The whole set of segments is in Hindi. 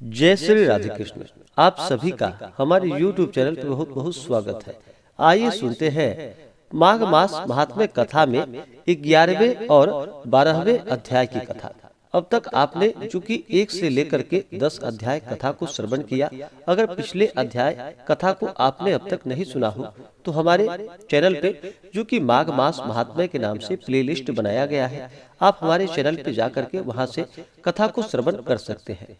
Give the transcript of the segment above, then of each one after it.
जय श्री राधे कृष्ण। आप सभी का हमारे YouTube चैनल पर बहुत बहुत स्वागत है। आइए सुनते हैं माघ मास महात्म्य कथा में 11वें और 12वें अध्याय की कथा। अब तक आपने चूंकि 1 से लेकर के 10 अध्याय कथा को श्रवण किया। अगर पिछले अध्याय कथा को आपने अब तक नहीं सुना हो तो हमारे चैनल पे जो कि माघ मास महात्म्य के नाम से प्लेलिस्ट बनाया गया है, आप हमारे चैनल पे जाकर के वहां से कथा को श्रवण कर सकते हैं।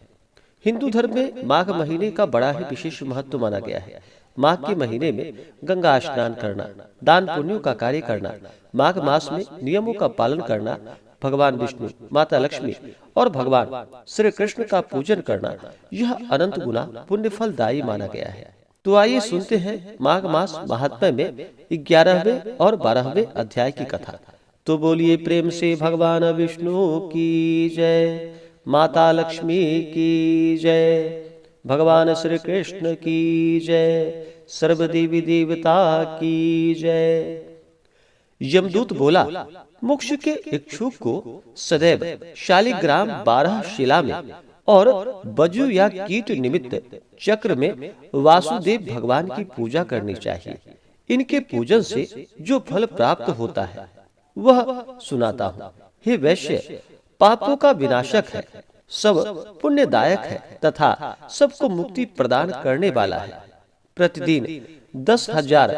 हिंदू धर्म में माघ महीने का बड़ा ही विशेष महत्व माना गया है। माघ के महीने में गंगा स्नान करना, दान पुण्यों का कार्य करना, माघ मास में नियमों का पालन करना, भगवान विष्णु, माता लक्ष्मी और भगवान श्री कृष्ण का पूजन करना, यह अनंत गुना पुण्य फलदायी माना गया है। तो आइए सुनते हैं माघ मास महात्म्य में 11वें और 12वें अध्याय की कथा। तो बोलिए प्रेम से भगवान विष्णु की जय, माता लक्ष्मी की जय, भगवान श्री कृष्ण की जय, सर्व देवी देवता की जय। यमदूत बोला, मोक्ष के इच्छुक को सदैव शालिग्राम 12 शिला में और बजु या कीट निमित्त चक्र में वासुदेव भगवान की पूजा करनी चाहिए। इनके पूजन से जो फल प्राप्त होता है वह सुनाता हूँ। हे वैश्य, पापों का विनाशक है, सब पुण्यदायक है तथा सबको मुक्ति प्रदान करने वाला है। प्रतिदिन 10,000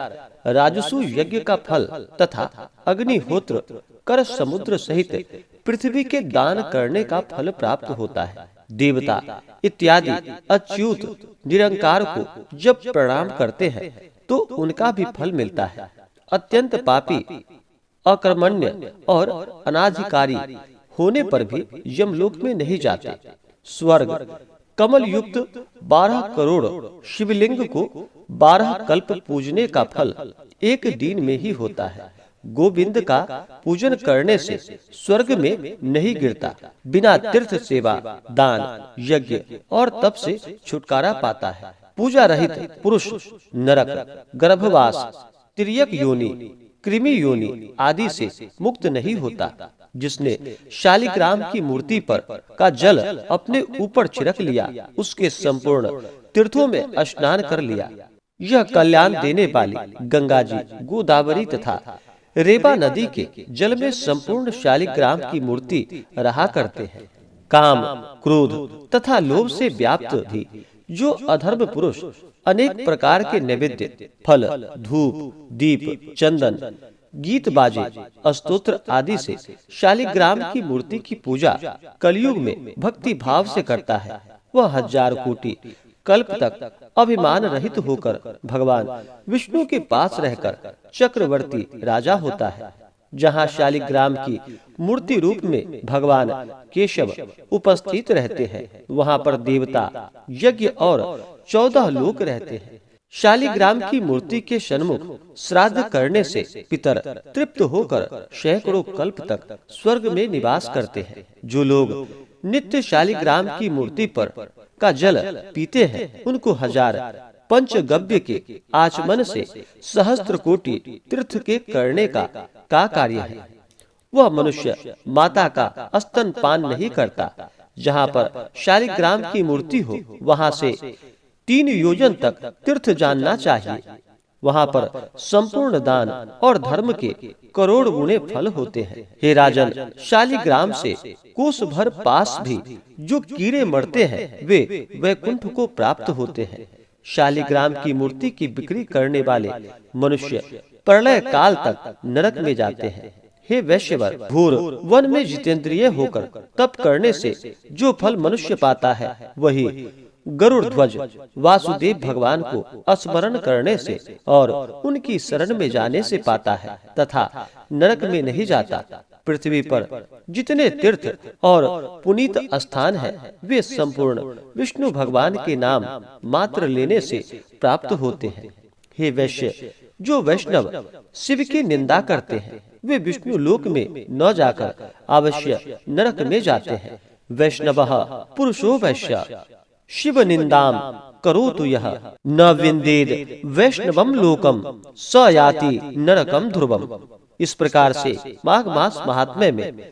राजसु यज्ञ का फल तथा अग्निहोत्र कर समुद्र सहित पृथ्वी के दान करने का फल प्राप्त होता है। देवता इत्यादि अच्युत निरंकार को जब प्रणाम करते हैं तो उनका भी फल मिलता है। अत्यंत पापी, अकर्मण्य और अनाधिकारी होने पर भी यमलोक में नहीं जाते। स्वर्ग कमल युक्त 12 करोड़ शिवलिंग को 12 कल्प पूजने का फल एक दिन में ही होता है। गोविंद का पूजन करने से स्वर्ग में नहीं गिरता। बिना तीर्थ सेवा, दान, यज्ञ और तप से छुटकारा पाता है। पूजा रहित पुरुष नरक, गर्भवास, तिर्यक योनि, कृमि योनि आदि से मुक्त नहीं होता। जिसने शालिग्राम की मूर्ति पर का जल अपने ऊपर छिड़क लिया, उसके संपूर्ण तीर्थों में स्नान कर लिया। यह कल्याण देने वाली गंगा जी, गोदावरी तथा रेवा नदी के जल में संपूर्ण शालिग्राम की मूर्ति रहा करते हैं। काम, क्रोध तथा लोभ से व्याप्त भी जो अधर्म पुरुष अनेक प्रकार के नैवेद्य, फल, धूप, दीप, चंदन, गीत बाजे, स्तोत्र आदि से शालिग्राम की मूर्ति की पूजा कलयुग में भक्ति भाव से करता है, वह 1000 कोटि कल्प तक अभिमान रहित होकर भगवान विष्णु के पास रहकर चक्रवर्ती राजा होता है। जहाँ शालिग्राम की मूर्ति रूप में भगवान केशव उपस्थित रहते हैं, वहाँ पर देवता, यज्ञ और 14 लोक रहते हैं। शालिग्राम की मूर्ति के सन्मुख श्राद्ध करने से पितर तृप्त होकर सैकड़ों कल्प तक स्वर्ग में निवास करते हैं। जो लोग नित्य शालिग्राम की मूर्ति पर का जल पीते हैं, उनको 1000 पंचगव्य के आचमन से सहस्त्र कोटि तीर्थ के करने का कार्य है। वह मनुष्य माता का स्तन पान नहीं करता। जहाँ पर शालिग्राम की मूर्ति हो, वहाँ से 3 योजन तक तीर्थ जानना चाहिए। वहाँ पर संपूर्ण दान और धर्म के करोड़ गुणे फल होते हैं। हे राजन, शालिग्राम से कोस भर पास भी जो कीड़े मरते हैं, वे वैकुंठ को प्राप्त होते हैं। शालिग्राम की मूर्ति की बिक्री करने वाले मनुष्य प्रलय काल तक नरक में जाते हैं। हे वैश्यवर, घोर वन में जितेंद्रिय होकर तप करने से जो फल मनुष्य पाता है, वही गरुड़ ध्वज वासुदेव भगवान को स्मरण करने से और उनकी शरण में जाने से पाता है तथा नरक में नहीं जाता। पृथ्वी पर जितने तीर्थ और पुनीत स्थान हैं, वे संपूर्ण विष्णु भगवान के नाम मात्र लेने से प्राप्त होते हैं। हे वैश्य, जो वैष्णव शिव की निंदा करते हैं, वे विष्णु लोक में न जाकर अवश्य नरक में जाते हैं। वैष्णवः पुरुषो वैश्य शिव निंदाम करोतु यः न विंदेद वैष्णवम लोकम स याति नरकम ध्रुवम। इस प्रकार से माघ मास महात्म्य में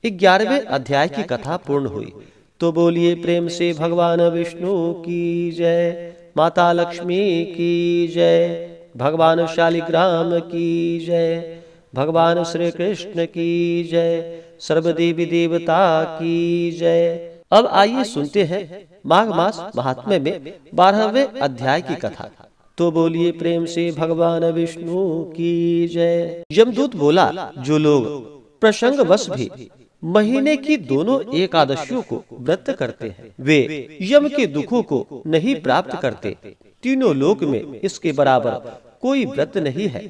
11वें अध्याय की कथा पूर्ण हुई। तो बोलिए प्रेम से भगवान विष्णु की जय, माता लक्ष्मी की जय, भगवान शालिग्राम की जय, भगवान श्री कृष्ण की जय, सर्वदेवी देवता की जय। अब आइए सुनते हैं माघ मास महात्म्य में 12वें अध्याय की कथा। तो बोलिए प्रेम से भगवान विष्णु की जय। यमदूत बोला, जो लोग प्रसंगवश भी महीने की दोनों एकादशियों को व्रत करते हैं, वे यम के दुखों को नहीं प्राप्त करते। तीनों लोक में इसके बराबर कोई व्रत नहीं है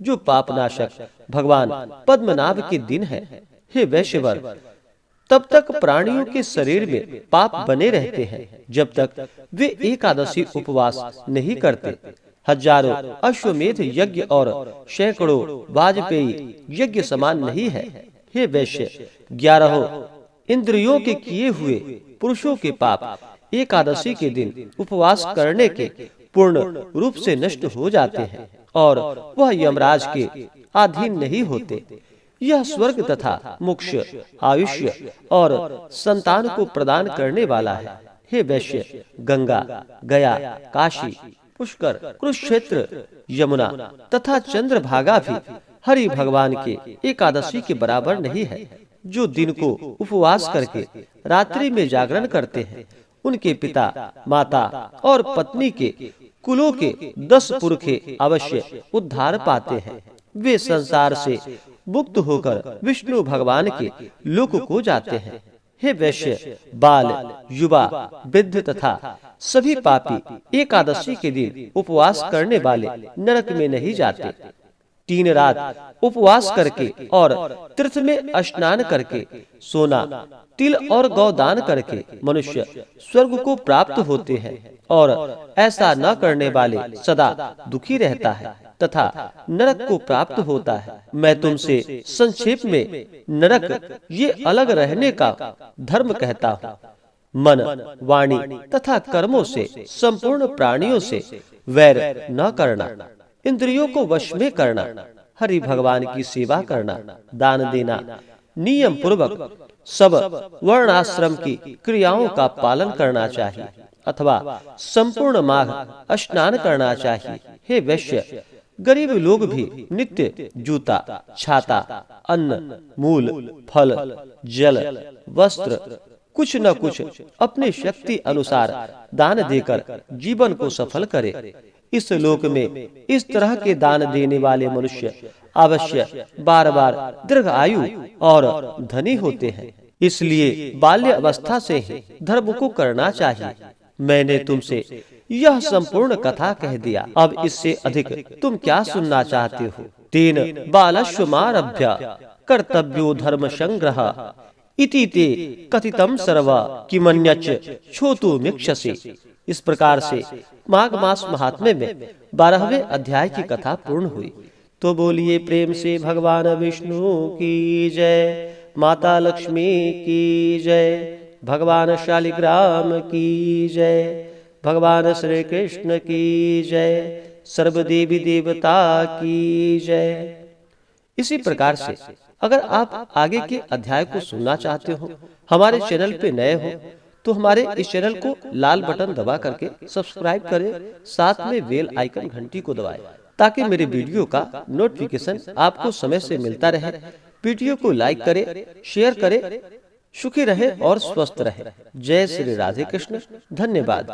जो पापनाशक भगवान पद्मनाभ के दिन है। हे वैश्यवर, तब तक प्राणियों के शरीर में पाप बने रहते हैं जब तक वे एकादशी उपवास नहीं करते। हजारों अश्वमेध यज्ञ और सैकड़ों वाजपेयी यज्ञ समान नहीं है। हे वैश्य, 11 इंद्रियों के किए हुए पुरुषों के पाप एकादशी के दिन उपवास करने के पूर्ण रूप से नष्ट हो जाते हैं और वह यमराज के अधीन नहीं होते। यह स्वर्ग तथा मोक्ष, आयुष्य और संतान को प्रदान करने वाला है। हे वैश्य, गंगा, गया, काशी, पुष्कर, कुरुक्षेत्र, यमुना तथा चंद्रभागा भी हरि भगवान के एकादशी के बराबर नहीं है। जो दिन को उपवास करके रात्रि में जागरण करते हैं, उनके पिता, माता और पत्नी के कुलों के 10 पुरखे अवश्य उद्धार पाते हैं। वे संसार से मुक्त होकर विष्णु भगवान के लोक को जाते हैं। हे वैश्य, बाल, युवा, वृद्ध तथा सभी पापी एकादशी के दिन उपवास करने वाले नरक में नहीं जाते। 3 रात उपवास करके और तीर्थ में स्नान करके, सोना, तिल और गौदान करके मनुष्य स्वर्ग को प्राप्त होते हैं और ऐसा न करने वाले सदा दुखी रहता है तथा नरक को प्राप्त होता है। मैं तुमसे संक्षेप में नरक ये अलग रहने का धर्म कहता हूँ। मन, वाणी तथा कर्मों से संपूर्ण प्राणियों से वैर न करना, इंद्रियों को वश में करना, हरि भगवान की सेवा करना, दान देना, नियम पूर्वक सब वर्णाश्रम की क्रियाओं का पालन करना चाहिए अथवा संपूर्ण माघ स्नान करना चाहिए। हे वैश्य, गरीब लोग भी नित्य जूता, छाता, अन्न, मूल, फल, जल, वस्त्र कुछ न कुछ अपनी शक्ति अनुसार दान देकर जीवन को सफल करे। इस लोक में इस तरह के दान देने वाले मनुष्य अवश्य बार बार दीर्घ आयु और धनी होते हैं। इसलिए बाल्य अवस्था से ही धर्म को करना चाहिए। मैंने तुमसे यह संपूर्ण कथा कह दिया, अब इससे अधिक तुम क्या सुनना चाहते हो? 3 बालश्वमारभ्य कर्तव्यो धर्म संग्रह इति ते कथितम सर्व किमन्यच्च छोतुमिच्छसि। इस प्रकार से माघ मास महात्म्य में 12वें अध्याय की कथा पूर्ण हुई। तो बोलिए प्रेम से भगवान विष्णु की जय, माता लक्ष्मी की जय, भगवान शालिग्राम की जय, भगवान श्री कृष्ण की जय, सर्वदेवी देवता की जय। इसी प्रकार से अगर आप आगे के अध्याय को सुनना चाहते हो, हमारे चैनल पे नए हो तो हमारे इस चैनल को लाल बटन दबा करके सब्सक्राइब करें, साथ में बेल आइकन घंटी को दबाएं ताकि मेरे वीडियो का नोटिफिकेशन आपको समय से मिलता रहे। वीडियो को लाइक करें, शेयर करें। सुखी रहे और स्वस्थ रहे। जय श्री राधे कृष्ण। धन्यवाद।